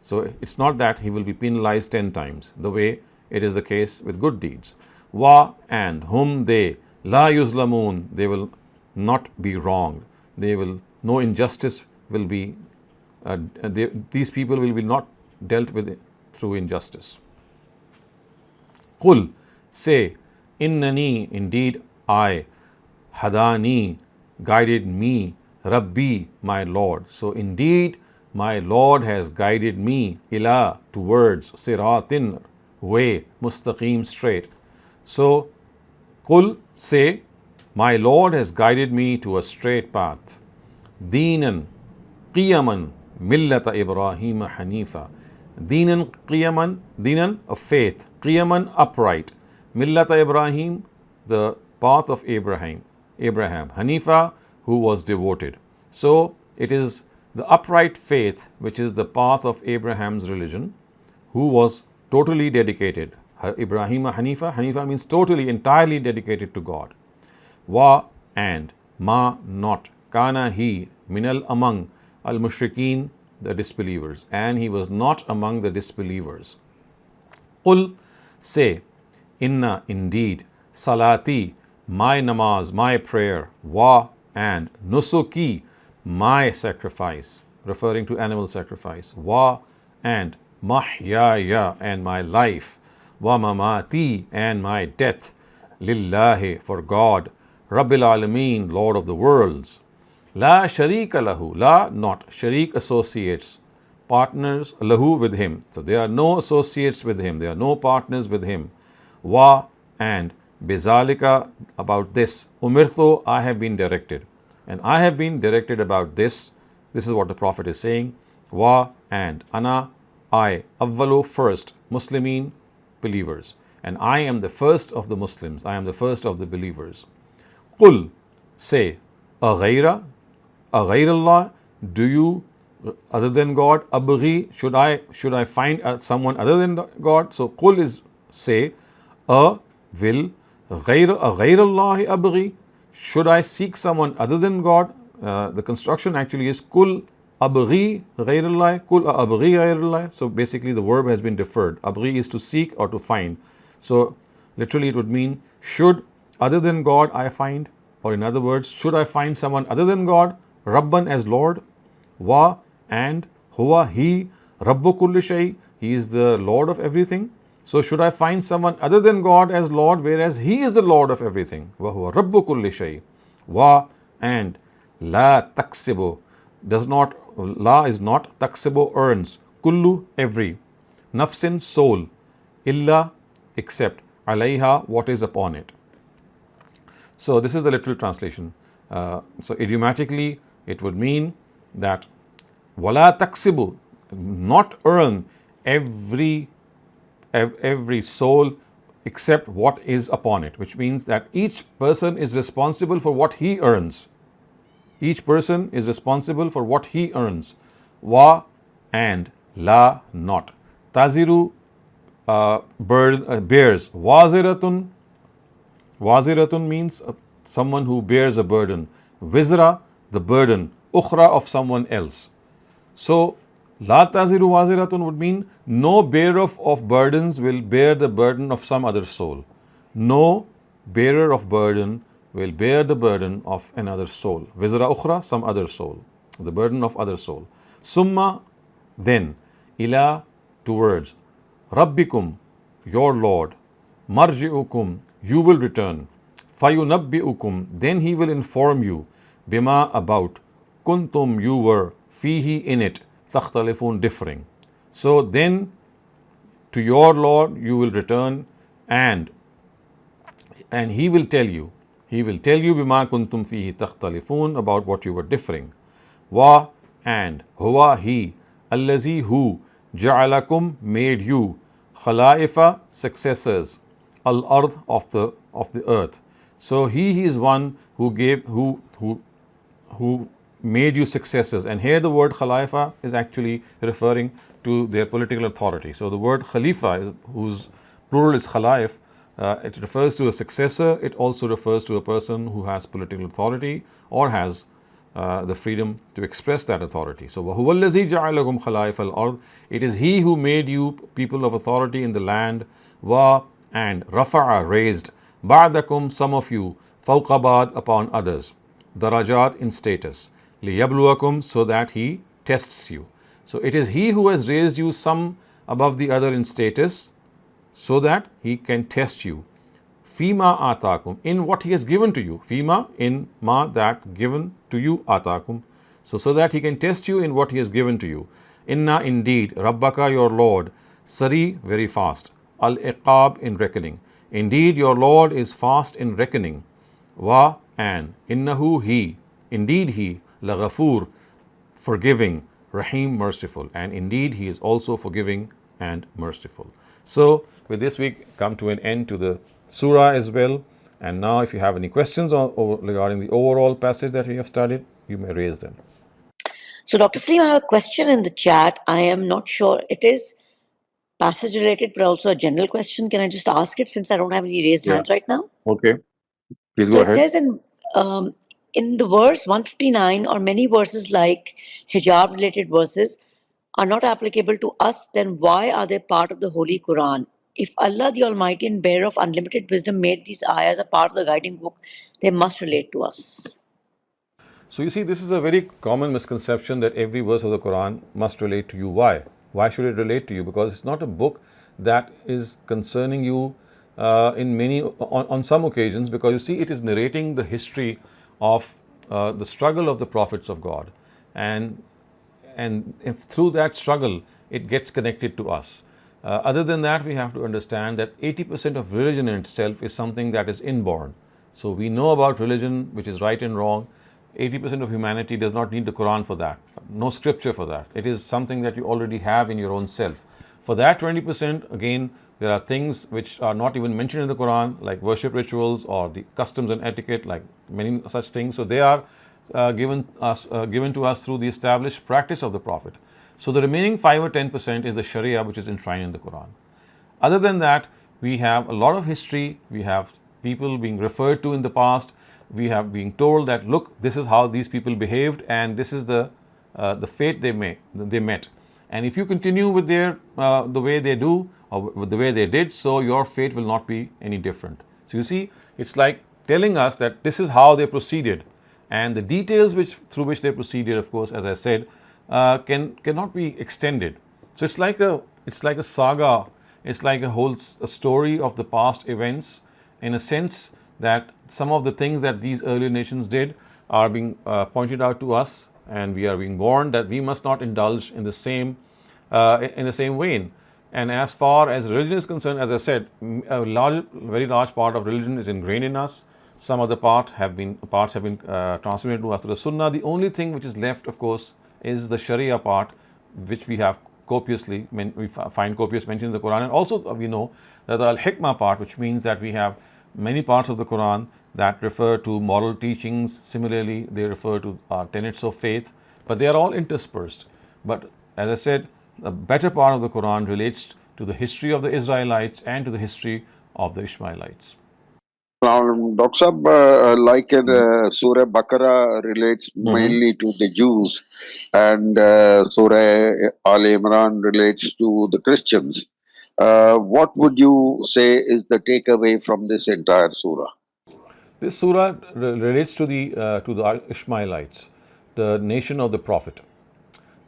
So it's not that he will be penalized 10 times, the way it is the case with good deeds. Wa, and whom they, la yuzlamun, they will not be wronged. They will, no injustice will be, these people will be not dealt with through injustice. Qul, say, innani, indeed I, hadani, guided me, Rabbi, my Lord. So indeed my Lord has guided me, ila, towards, siratin, way, mustaqim, straight. So Qul, say, my Lord has guided me to a straight path. Deenan, qiyaman, millata Ibrahim hanifa. Deenan, qiyaman, deenan, of faith, qiyaman, upright. Millata Ibrahim, the path of Abraham. Hanifa, who was devoted. So it is the upright faith which is the path of Abraham's religion, who was totally dedicated. Ibrahim Hanifa, Hanifa means totally, entirely dedicated to God. Wa, and ma, not, kana, he, minal, among, al mushrikeen, the disbelievers, and he was not among the disbelievers. Qul, say, inna, indeed, salati, my namaz, my prayer, wa, and nusuki, my sacrifice, referring to animal sacrifice, wa, and mahyaya, and my life, wa mamati, and my death, lillahi, for God, Rabbil Alameen, Lord of the worlds. La sharika lahu, la, not, sharik, associates, partners, lahu, with him. So there are no associates with him, there are no partners with him. Wa, and bizalika, about this, umirtu, I have been directed. And I have been directed about this. This is what the Prophet is saying. Wa, and ana, I, awwalu, first, muslimin, believers. And I am the first of the Muslims, I am the first of the believers. Qul, say, aghaira, aghairallah, do you, other than God, abghi, should I find someone other than God? So qul is say, will, aghairallahi abghi, should I seek someone other than God? The construction actually is kul abghi ghairallah, kul abghi ghairallah. So basically the verb has been deferred. Abghi is to seek or to find. So literally it would mean, should other than God I find, or in other words, should I find someone other than God, Rabban as Lord, wa, and huwa, he, Rabbu kulli shay, he is the Lord of everything. So should I find someone other than God as Lord, whereas he is the Lord of everything? Wa huwa Rabbu kulli shay. Wa, and la taksibu, does not, la is not, taksibu, earns, kullu, every, nafsin, soul, illa, except, alayha, what is upon it. So this is the literal translation. So idiomatically it would mean that wala taksibu, not earn every soul except what is upon it, which means that each person is responsible for what he earns. Each person is responsible for what he earns. Wa, and La, not. Taziru, bears. Waziratun, waziratun means someone who bears a burden. Wizra, the burden. Ukhra, of someone else. So, La taziru waziratun would mean no bearer of burdens will bear the burden of some other soul. No bearer of burden will bear the burden of another soul. Wizra ukhra, some other soul. The burden of other soul. Summa, then. Ila, towards. Rabbikum, your Lord. Marji'ukum, you will return. Fayunabbi'ukum, then he will inform you. Bima, about. Kuntum, you were. Fihi, in it. Takhtalifun, differing. So then to your Lord you will return, and he will tell you. He will tell you bima kuntum fihi takhtalifun, about what you were differing. Wa, and. Huwa, he. Allazi, who. Ja'alakum, made you. Khalaifa, successors. Al-ard, of the earth. So he is one who gave, who made you successors. And here the word Khalifa is actually referring to their political authority. So the word Khalifa, whose plural is Khalaif, it refers to a successor. It also refers to a person who has political authority or has the freedom to express that authority. So وَهُوَ الَّذِي جَعَلَكُمْ خَلَائِفَ الْأَرْضِ, it is he who made you people of authority in the land. Wa, and. Rafa'a, raised. Ba'dakum, some of you. Fawqa ba'd, upon others. Darajat, in status. Liyabluwakum, so that he tests you. So it is he who has raised you some above the other in status, so that he can test you. Fima atakum, in what he has given to you. Fima, in. Ma, that. Given to you. Atakum, so that he can test you in what he has given to you. Inna, indeed. Rabbaka, your Lord. Sari, very fast. Al-iqab, in reckoning. Indeed your Lord is fast in reckoning. Wa, and. Innahu, he. Indeed he. Laghafur, forgiving. Rahim, merciful. And indeed he is also forgiving and merciful. So with this we come to an end to the surah as well. And now if you have any questions regarding the overall passage that we have studied, you may raise them. So Dr. Saleem, I have a question in the chat. I am not sure. It is passage related, but also a general question. Can I just ask it since I don't have any raised hands right now? Okay. Please So go it ahead. says in the verse 159, or many verses like hijab related verses are not applicable to us, then why are they part of the Holy Quran? If Allah the Almighty and Bearer of unlimited wisdom made these ayahs a part of the guiding book, they must relate to us. So you see, this is a very common misconception that every verse of the Quran must relate to you. Why? Why should it relate to you? Because it's not a book that is concerning you on some occasions, because you see, it is narrating the history of the struggle of the prophets of God, and if through that struggle it gets connected to us. Other than that, we have to understand that 80% of religion in itself is something that is inborn. So we know about religion, which is right and wrong. 80% of humanity does not need the Quran for that, no scripture for that. It is something that you already have in your own self. For that 20%, again, there are things which are not even mentioned in the Quran, like worship rituals or the customs and etiquette, like many such things. So they are given to us through the established practice of the Prophet. So the remaining 5 or 10% is the Sharia, which is enshrined in the Quran. Other than that, we have a lot of history. We have people being referred to in the past. We have been told that, look, this is how these people behaved, and this is the fate they met. And if you continue with the way they do, or with the way they did, so your fate will not be any different. So you see, it's like telling us that this is how they proceeded, and the details through which they proceeded, of course, as I said, cannot be extended. So it's like a saga. It's like a story of the past events, in a sense that some of the things that these earlier nations did are being pointed out to us, and we are being warned that we must not indulge in the same vein. And as far as religion is concerned, as I said, very large part of religion is ingrained in us. Some of the parts have been transmitted to us through the sunnah. The only thing which is left, of course, is the Sharia part, which we have we find copious mention in the Quran. And also we know that the Al-Hikmah part, which means that we have many parts of the Quran that refer to moral teachings. Similarly, they refer to our tenets of faith, but they are all interspersed. But as I said, The better part of the Quran relates to the history of the Israelites and to the history of the Ishmaelites. Dr. Sab, like in Surah Baqarah relates mainly to the Jews, and Surah Al Imran relates to the Christians. What would you say is the takeaway from this entire surah? This surah relates to the Ishmaelites, the nation of the Prophet,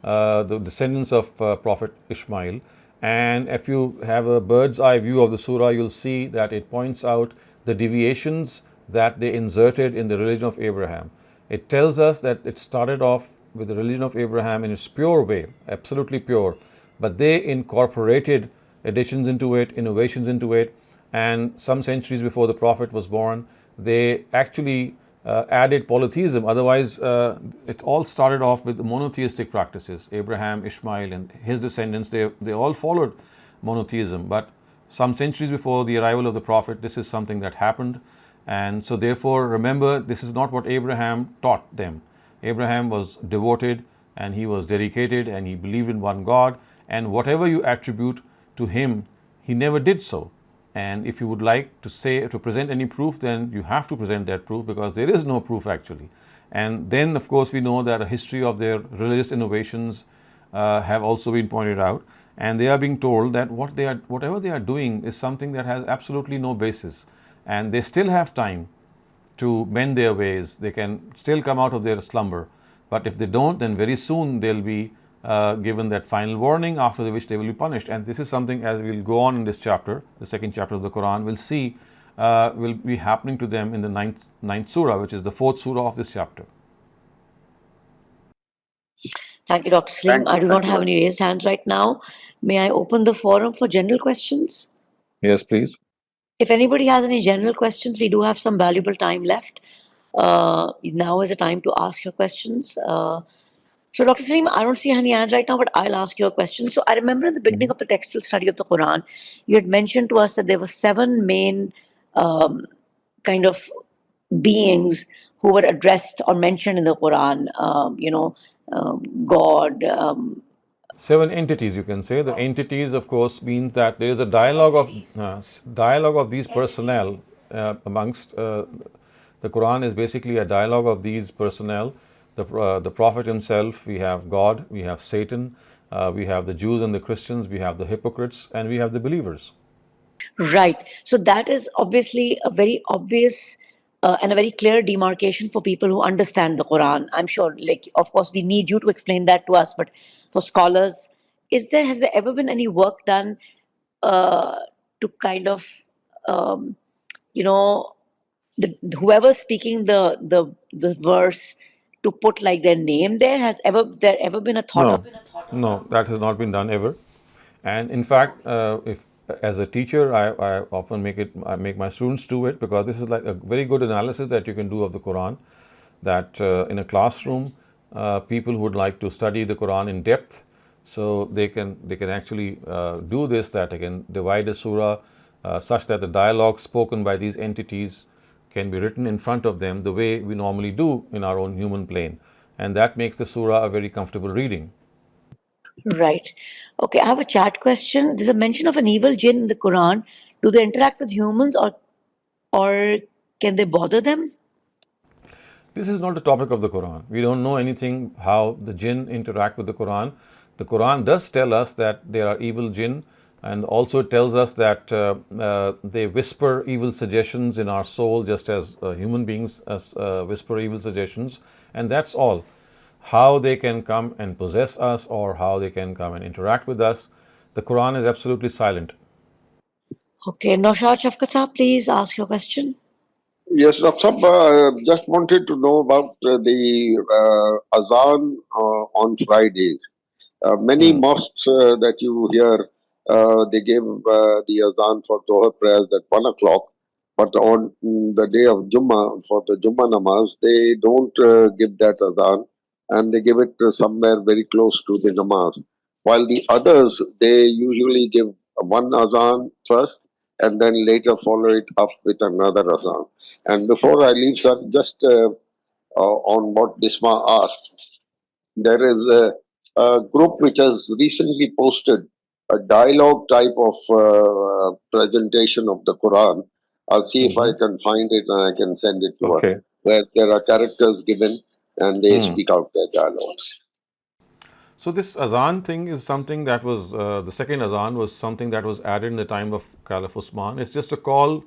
the descendants of Prophet Ishmael. And if you have a bird's eye view of the surah, you'll see that it points out the deviations that they inserted in the religion of Abraham. It tells us that it started off with the religion of Abraham in its pure way, absolutely pure, but they incorporated additions into it, innovations into it, and some centuries before the Prophet was born, they actually added polytheism. Otherwise, it all started off with monotheistic practices. Abraham, Ishmael, and his descendants, they all followed monotheism. But some centuries before the arrival of the Prophet, this is something that happened. And so, therefore, remember, this is not what Abraham taught them. Abraham was devoted and he was dedicated and he believed in one God. And whatever you attribute to him, he never did so. And if you would like to present any proof, then you have to present that proof, because there is no proof actually. And then, of course, we know that a history of their religious innovations have also been pointed out, and they are being told that whatever they are doing is something that has absolutely no basis, and they still have time to mend their ways. They can still come out of their slumber, but if they don't, then very soon they'll be given that final warning, after which they will be punished. And this is something, as we'll go on in this chapter, the second chapter of the Quran, we'll see will be happening to them in the ninth surah, which is the fourth surah of this chapter. Thank you, Dr. Saleem. I do not have any raised hands right now. May I open the forum for general questions? Yes, please. If anybody has any general questions, we do have some valuable time left. Now is the time to ask your questions. So, Dr. Saleem, I don't see any hands right now, but I'll ask you a question. So, I remember in the beginning of the textual study of the Quran, you had mentioned to us that there were 7 main kind of beings who were addressed or mentioned in the Quran. God. 7 entities, you can say. The entities, of course, means that there is a dialogue of these personnel amongst. The Quran is basically a dialogue of these personnel. The Prophet himself, we have God, we have Satan, we have the Jews and the Christians, we have the hypocrites, and we have the believers. Right. So that is obviously a very obvious and a very clear demarcation for people who understand the Quran. I'm sure, like, of course, we need you to explain that to us, but for scholars, has there ever been any work done to kind of, whoever's speaking the verse, to put like their name there? Has there ever been a thought of? No, that has not been done ever. And in fact, if as a teacher, I often make my students do it, because this is like a very good analysis that you can do of the Quran. That in a classroom, people who would like to study the Quran in depth, so they can actually do this. That they can divide a surah such that the dialogue spoken by these entities can be written in front of them the way we normally do in our own human plane, and that makes the surah a very comfortable reading. Right. Okay, I have a chat question. There's a mention of an evil jinn in the Quran. Do they interact with humans, or can they bother them? This is not the topic of the Quran. We don't know anything how the jinn interact with the Quran. The Quran does tell us that there are evil jinn, and also tells us that they whisper evil suggestions in our soul, just as human beings whisper evil suggestions, and that's all. How they can come and possess us, or how they can come and interact with us, the Quran is absolutely silent. Okay, Naushad Shafqat Saab, please ask your question. Yes, Dr. Just wanted to know about the Azan on Fridays. Many mosques that you hear, they give the Azan for Zohar prayers at 1 o'clock, but on the day of Jummah, for the Jummah namaz, they don't give that Azan, and they give it somewhere very close to the namaz. While the others, they usually give one Azan first, and then later follow it up with another Azan. And before I leave, sir, just on what Disma asked, there is group which has recently posted a dialogue type of presentation of the Quran. I'll see if I Hmm. can find it and I can send it to her, Okay. where there are characters given and they Hmm. speak out their dialogue. So this azan thing is something that was the second azan was something that was added in the time of Caliph Usman. It's just a call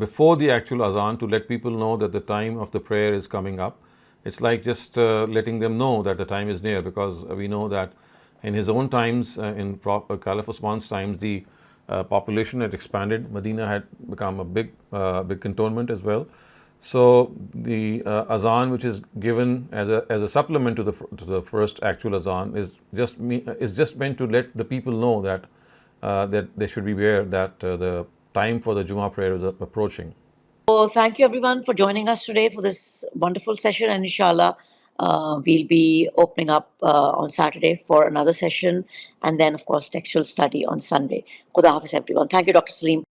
before the actual azan to let people know that the time of the prayer is coming up. It's like just letting them know that the time is near, because we know that in his own times, Caliph Usman's times, the population had expanded. Medina had become a big cantonment as well. So the azan, which is given as a supplement to the first actual azan, is just meant to let the people know that that they should be aware that the time for the Jummah prayer is approaching. So thank you everyone for joining us today for this wonderful session, and inshallah we'll be opening up on Saturday for another session, and then of course textual study on Sunday. Khuda Hafiz everyone. Thank you, Dr. Saleem.